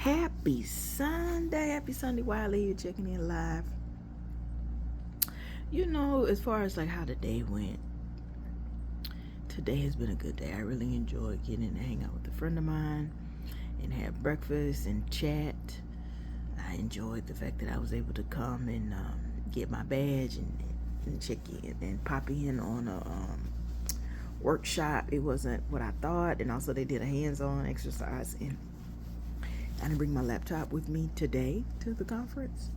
Happy Sunday, Wiley. You're checking in live. As far as like how the day went, today has been a good day. I really enjoyed getting to hang out with a friend of mine and have breakfast and chat. I enjoyed the fact that I was able to come and get my badge and check in and pop in on a workshop. It wasn't what I thought, and also they did a hands-on exercise, and I didn't bring my laptop with me today to the conference.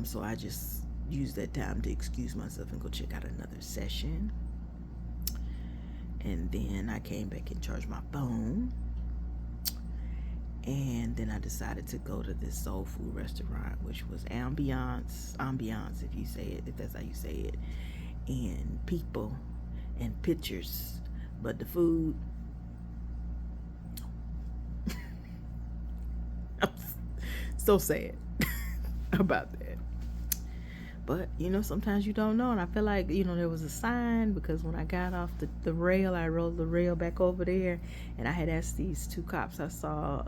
So I just used that time to excuse myself and go check out another session. And then I came back and charged my phone. And then I decided to go to this soul food restaurant, which was ambiance, if that's how you say it, and people and pictures. But the food, I'm so sad about that. But sometimes you don't know, and I feel like there was a sign, because when I got off the rail, I rolled the rail back over there, and I had asked these two cops I saw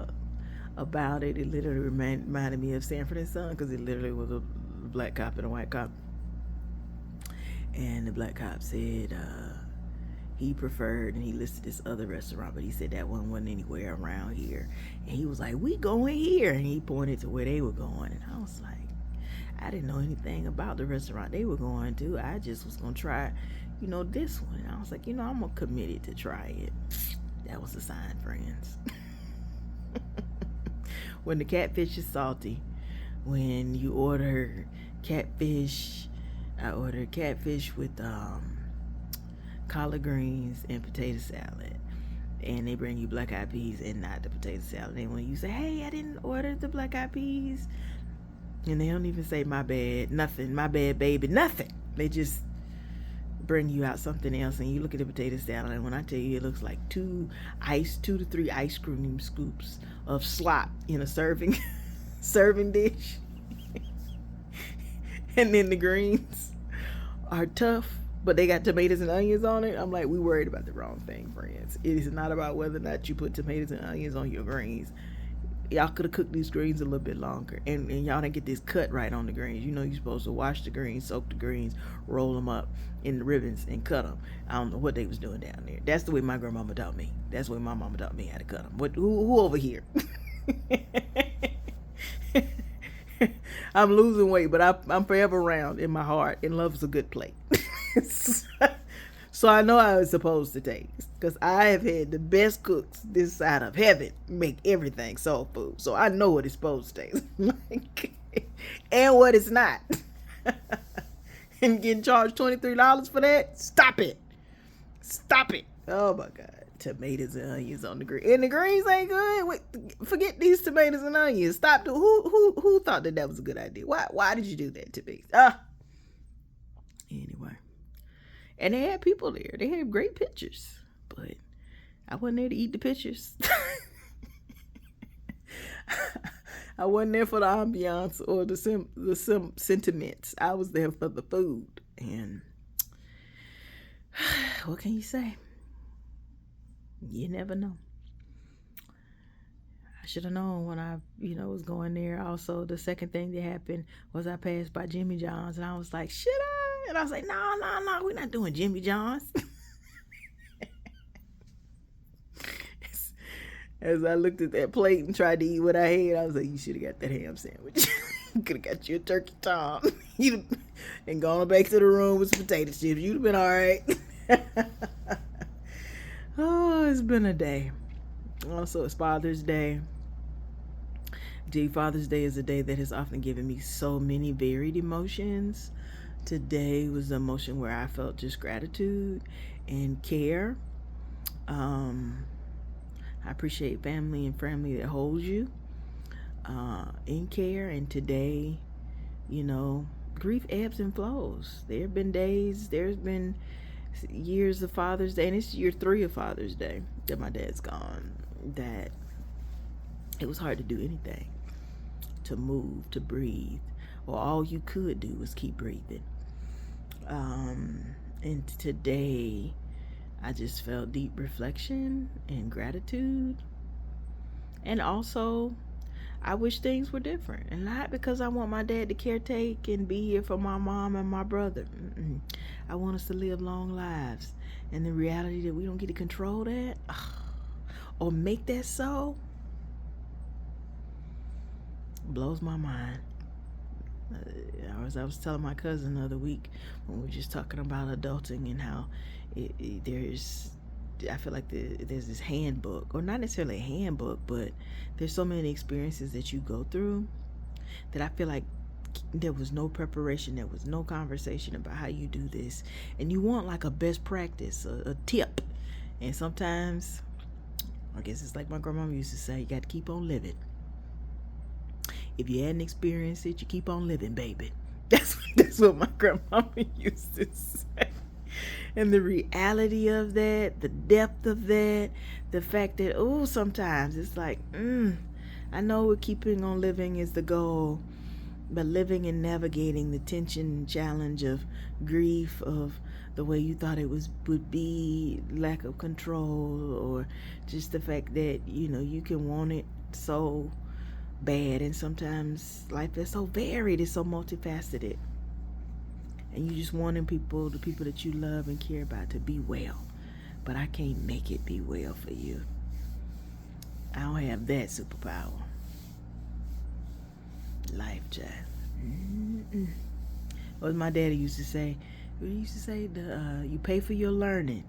about it. It literally reminded me of Sanford and Son, because it literally was a black cop and a white cop, and the black cop said he preferred, and he listed this other restaurant, but he said that one wasn't anywhere around here, and he was like, "We going here," and he pointed to where they were going, and I was like, I didn't know anything about the restaurant they were going to. I just was going to try, this one. And I was like, I'm committed to try it. That was a sign, friends. When the catfish is salty, when you order catfish, I ordered catfish with collard greens and potato salad. And they bring you black eyed peas and not the potato salad. And when you say, "Hey, I didn't order the black eyed peas," and they don't even say "my bad," nothing, "my bad, baby," nothing. They just bring you out something else, and you look at the potato salad, and when I tell you, it looks like 2 to 3 ice cream scoops of slop in a serving dish. And then the greens are tough, but they got tomatoes and onions on it. I'm like, we worried about the wrong thing, friends. It is not about whether or not you put tomatoes and onions on your greens. Y'all could have cooked these greens a little bit longer, and y'all didn't get this cut right on the greens. You're supposed to wash the greens, soak the greens, roll them up in the ribbons, and cut them. I don't know what they was doing down there. That's the way my grandmama taught me. That's the way my mama taught me how to cut them. Who over here? I'm losing weight, but I'm forever round in my heart, and love's a good plate. So I know how it's supposed to taste, because I have had the best cooks this side of heaven make everything soul food. So I know what it's supposed to taste like and what it's not. And getting charged $23 for that? Stop it. Stop it. Oh my God. Tomatoes and onions on the green. And the greens ain't good. Wait, forget these tomatoes and onions. Stop. Who thought that was a good idea? Why did you do that to me? Anyway. And they had people there. They had great pictures. But I wasn't there to eat the pictures. I wasn't there for the ambiance or the sentiments. I was there for the food. And what can you say? You never know. I should have known when I, was going there. Also, the second thing that happened was I passed by Jimmy John's, and I was like, should I? And I was like, no, we're not doing Jimmy John's. As I looked at that plate and tried to eat what I had, I was like, you should have got that ham sandwich. You could have got you a turkey tom. And gone back to the room with some potato chips. You'd have been all right. Oh, it's been a day. Also, it's Father's Day. Father's Day is a day that has often given me so many varied emotions. Today was the emotion where I felt just gratitude and care. I appreciate family and family that holds you in care. And today, grief ebbs and flows. There have been days, there's been years of Father's Day, and it's year 3 of Father's Day that my dad's gone, that it was hard to do anything, to move, to breathe, or all you could do was keep breathing. And today I just felt deep reflection and gratitude. And also, I wish things were different. And not because I want my dad to caretake and be here for my mom and my brother. Mm-mm. I want us to live long lives. And the reality that we don't get to control that or make that so blows my mind. I was telling my cousin the other week when we were just talking about adulting and how I feel like there's this handbook, or not necessarily a handbook, but there's so many experiences that you go through that I feel like there was no preparation, there was no conversation about how you do this, and you want like a best practice, a tip, and sometimes I guess it's like my grandmama used to say, you got to keep on living. If you hadn't experienced it, you keep on living, baby. That's what my grandmama used to say. And the reality of that, the depth of that, the fact that, sometimes it's like, I know we're keeping on living is the goal, but living and navigating the tension and challenge of grief, of the way you thought it would be, lack of control, or just the fact that, you can want it so bad, and sometimes life is so varied, it's so multifaceted, and you just wanting the people that you love and care about to be well, but I can't make it be well for you. I don't have that superpower. Life, child. What my daddy used to say, you pay for your learning,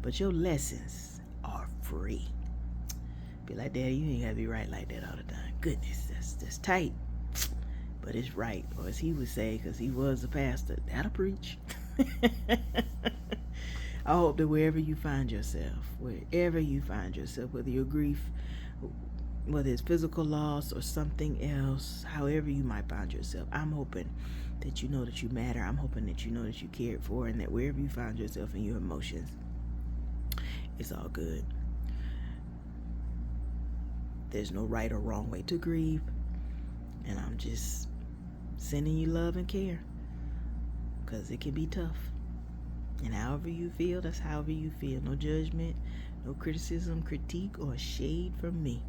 but your lessons are free. Be like, Daddy, you ain't gotta be right like that all the time. Goodness, that's tight, but it's right. Or as he would say, because he was a pastor, that'll preach. I hope that wherever you find yourself, whether your grief, whether it's physical loss or something else, however you might find yourself, I'm hoping that you know that you matter. I'm hoping that you know that you cared for, and that wherever you find yourself in your emotions, it's all good. There's no right or wrong way to grieve, and I'm just sending you love and care, because it can be tough. And however you feel, that's however you feel. No judgment, no criticism, critique, or shade from me.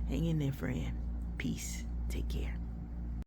Hang in there, friend. Peace. Take care.